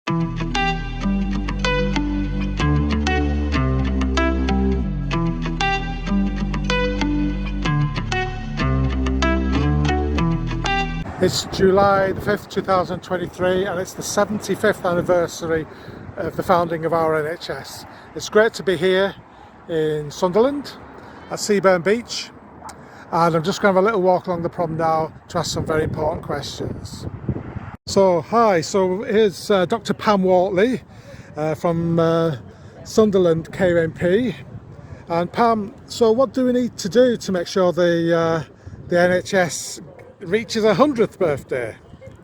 It's July the 5th, 2023, and it's the 75th anniversary of the founding of our NHS. It's great to be here in Sunderland at Seaburn Beach, and I'm just going to have a little walk along the prom now to ask some very important questions. So, hi, so here's Dr. Pam Wortley from Sunderland KONP. And Pam, so what do we need to do to make sure the NHS reaches a 100th birthday?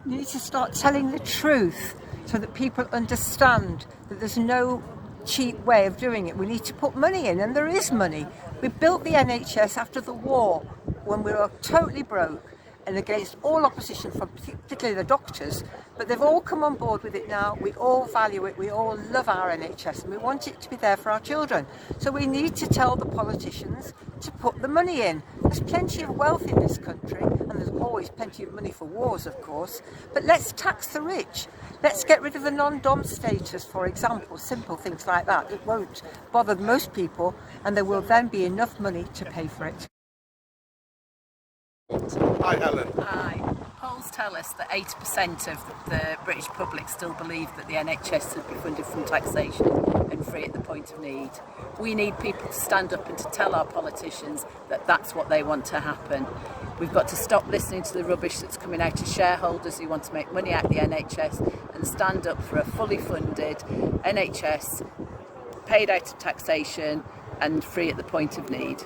You need to start telling the truth so that people understand that there's no cheap way of doing it. We need to put money in, and there is money. We built the NHS after the war when we were totally broke and against all opposition from particularly the doctors, but they've all come on board with it now. We all value it, we all love our NHS, and we want it to be there for our children. So we need to tell the politicians to put the money in. There's plenty of wealth in this country, and there's always plenty of money for wars, of course, but let's tax the rich. Let's get rid of the non-dom status, for example, simple things like that. It won't bother most people, and there will then be enough money to pay for it. Hi, Helen. Hi. Polls tell us that 80% of the British public still believe that the NHS should be funded from taxation and free at the point of need. We need people to stand up and to tell our politicians that that's what they want to happen. We've got to stop listening to the rubbish that's coming out of shareholders who want to make money out of the NHS and stand up for a fully funded NHS, paid out of taxation and free at the point of need.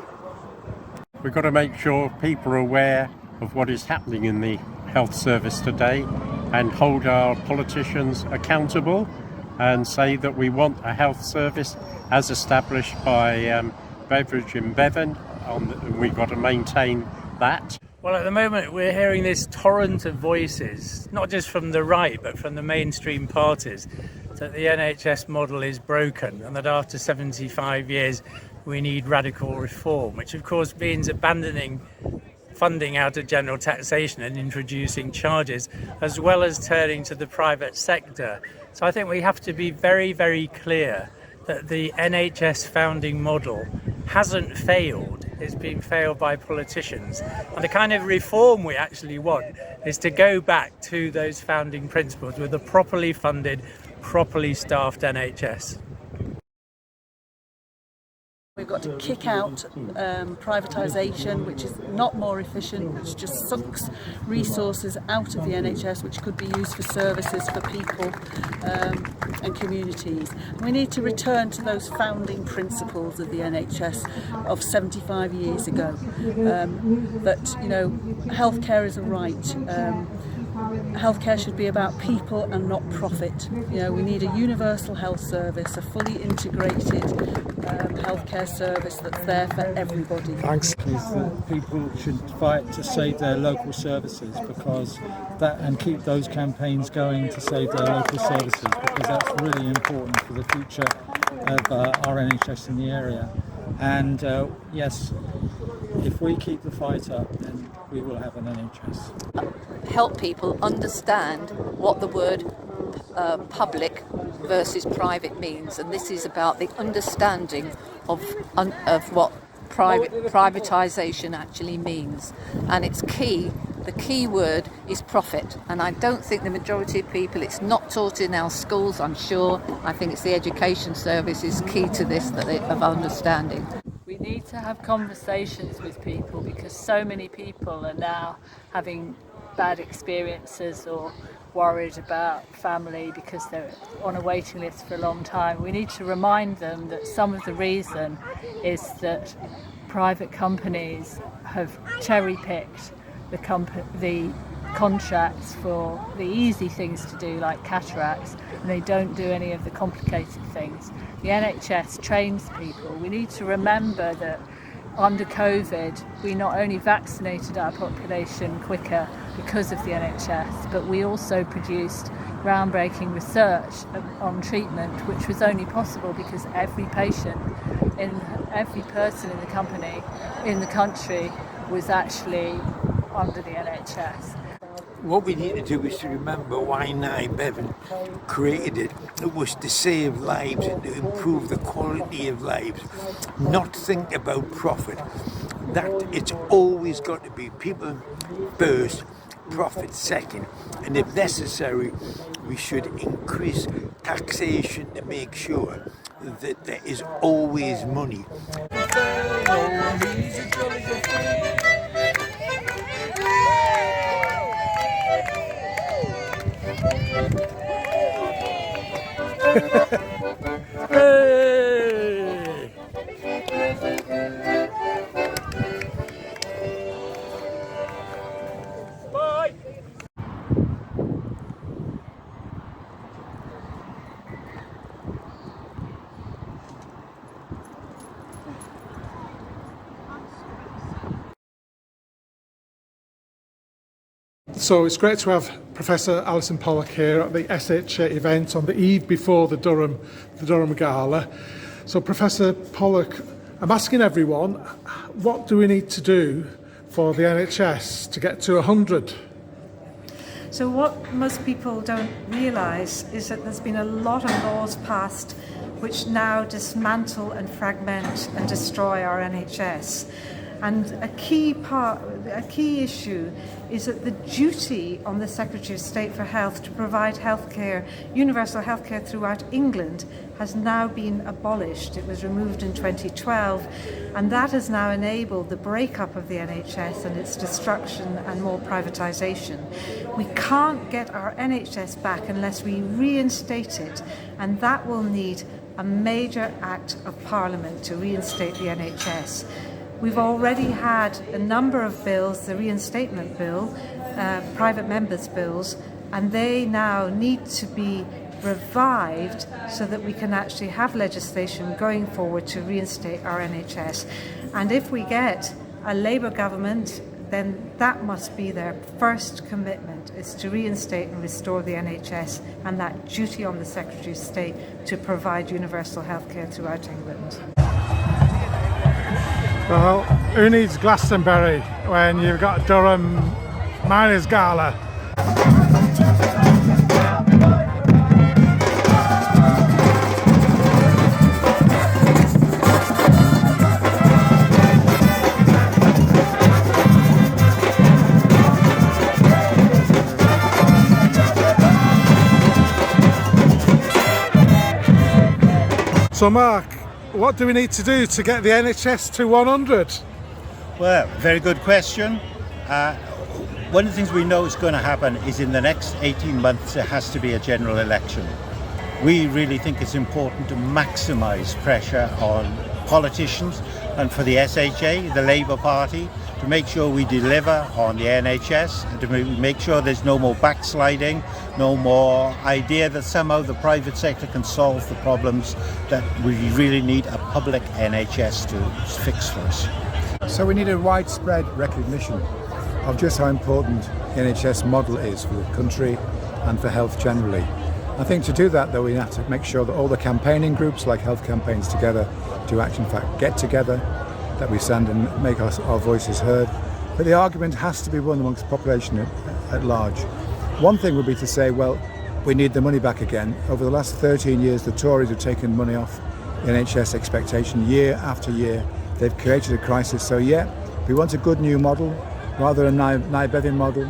We've got to make sure people are aware of what is happening in the health service today and hold our politicians accountable and say that we want a health service as established by Beveridge and Bevan. We've got to maintain that. Well, at the moment we're hearing this torrent of voices, not just from the right but from the mainstream parties, that the NHS model is broken and that after 75 years we need radical reform, which of course means abandoning funding out of general taxation and introducing charges, as well as turning to the private sector. So I think we have to be very, very clear that the NHS founding model hasn't failed. It's been failed by politicians. And the kind of reform we actually want is to go back to those founding principles with a properly funded, properly staffed NHS. We've got to kick out privatisation, which is not more efficient, which just sucks resources out of the NHS, which could be used for services for people and communities. And we need to return to those founding principles of the NHS of 75 years ago, that, you know, healthcare is a right. Healthcare should be about people and not profit. You know, we need a universal health service, a fully integrated healthcare service that's there for everybody. Thanks. Is that people should fight to save their local services, because that, and keep those campaigns going to save their local services, because that's really important for the future of our NHS in the area. And yes, if we keep the fight up, then we will have an NHS. Help people understand what the word public versus private means, and this is about the understanding of what privatisation actually means. And it's key. The key word is profit, and I don't think the majority of people, it's not taught in our schools, I'm sure. I think it's the education service is key to this, of understanding. We need to have conversations with people, because so many people are now having bad experiences or worried about family because they're on a waiting list for a long time. We need to remind them that some of the reason is that private companies have cherry-picked the contracts for the easy things to do, like cataracts, and they don't do any of the complicated things. The NHS trains people. We need to remember that under COVID, we not only vaccinated our population quicker because of the NHS, but we also produced groundbreaking research on treatment, which was only possible because every person in the country was actually under the NHS. what we need to do is to remember why McFadden created it. It was to save lives and to improve the quality of lives, not think about profit. That it's always got to be people first, profit second, and if necessary we should increase taxation to make sure that there is always money. Hey! Bye! So it's great to have Professor Allyson Pollock here at the SH event on the eve before the Durham Gala. So Professor Pollock, I'm asking everyone, what do we need to do for the NHS to get to 100? So what most people don't realise is that there's been a lot of laws passed which now dismantle and fragment and destroy our NHS. And a key issue is that the duty on the Secretary of State for Health to provide healthcare, universal healthcare throughout England, has now been abolished. It was removed in 2012, and that has now enabled the breakup of the NHS and its destruction and more privatisation. We can't get our NHS back unless we reinstate it, and that will need a major act of Parliament to reinstate the NHS. We've already had a number of bills, the reinstatement bill, private members' bills, and they now need to be revived so that we can actually have legislation going forward to reinstate our NHS. And if we get a Labour government, then that must be their first commitment, is to reinstate and restore the NHS, and that duty on the Secretary of State to provide universal healthcare throughout England. Well, who needs Glastonbury when you've got Durham Miners Gala? So Mark, what do we need to do to get the NHS to 100? Well, very good question. One of the things we know is going to happen is in the next 18 months there has to be a general election. We really think it's important to maximise pressure on politicians and for the SHA, the Labour Party, to make sure we deliver on the NHS and to make sure there's no more backsliding, no more idea that somehow the private sector can solve the problems that we really need a public NHS to fix for us. So we need a widespread recognition of just how important the NHS model is for the country and for health generally. I think to do that, though, we have to make sure that all the campaigning groups like Health Campaigns Together do actually in fact get together, that we stand and make our voices heard. But the argument has to be won amongst the population at large. One thing would be to say, well, we need the money back again. Over the last 13 years, the Tories have taken money off the NHS expectation year after year. They've created a crisis. So yeah, we want a good new model rather than a McFadden model,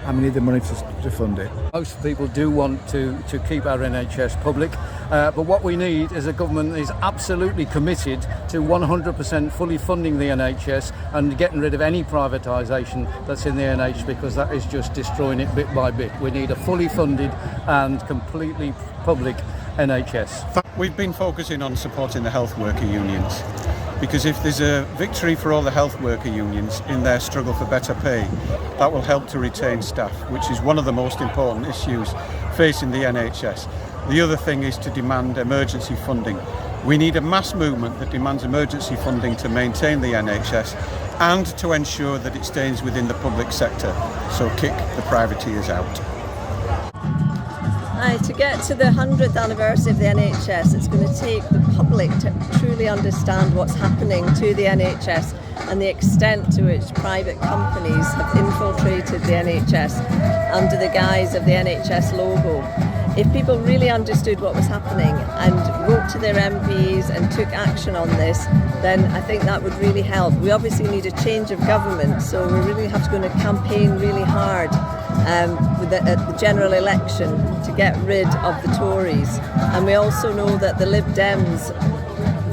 and we need the money to fund it. Most people do want to keep our NHS public, but what we need is a government that is absolutely committed to 100% fully funding the NHS and getting rid of any privatisation that's in the NHS, because that is just destroying it bit by bit. We need a fully funded and completely public NHS. We've been focusing on supporting the health worker unions, because if there's a victory for all the health worker unions in their struggle for better pay, that will help to retain staff, which is one of the most important issues facing the NHS. The other thing is to demand emergency funding. We need a mass movement that demands emergency funding to maintain the NHS and to ensure that it stays within the public sector, so kick the privateers out. Hi, Hi, to get to the 100th anniversary of the NHS, it's going to take the public to truly understand what's happening to the NHS and the extent to which private companies have infiltrated the NHS under the guise of the NHS logo. If people really understood what was happening and wrote to their MPs and took action on this, then I think that would really help. We obviously need a change of government, so we really have to go and campaign really hard at the general election to get rid of the Tories. And we also know that the Lib Dems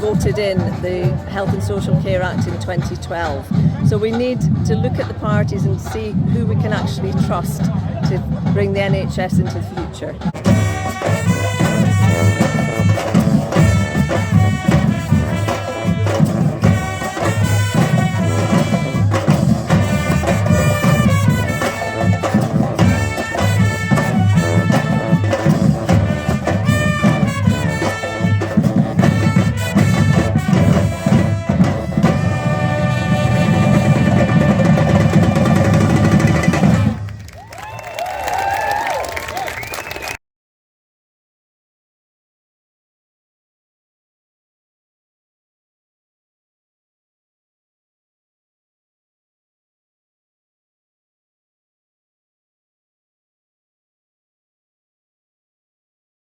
voted in the Health and Social Care Act in 2012. So we need to look at the parties and see who we can actually trust to bring the NHS into the future.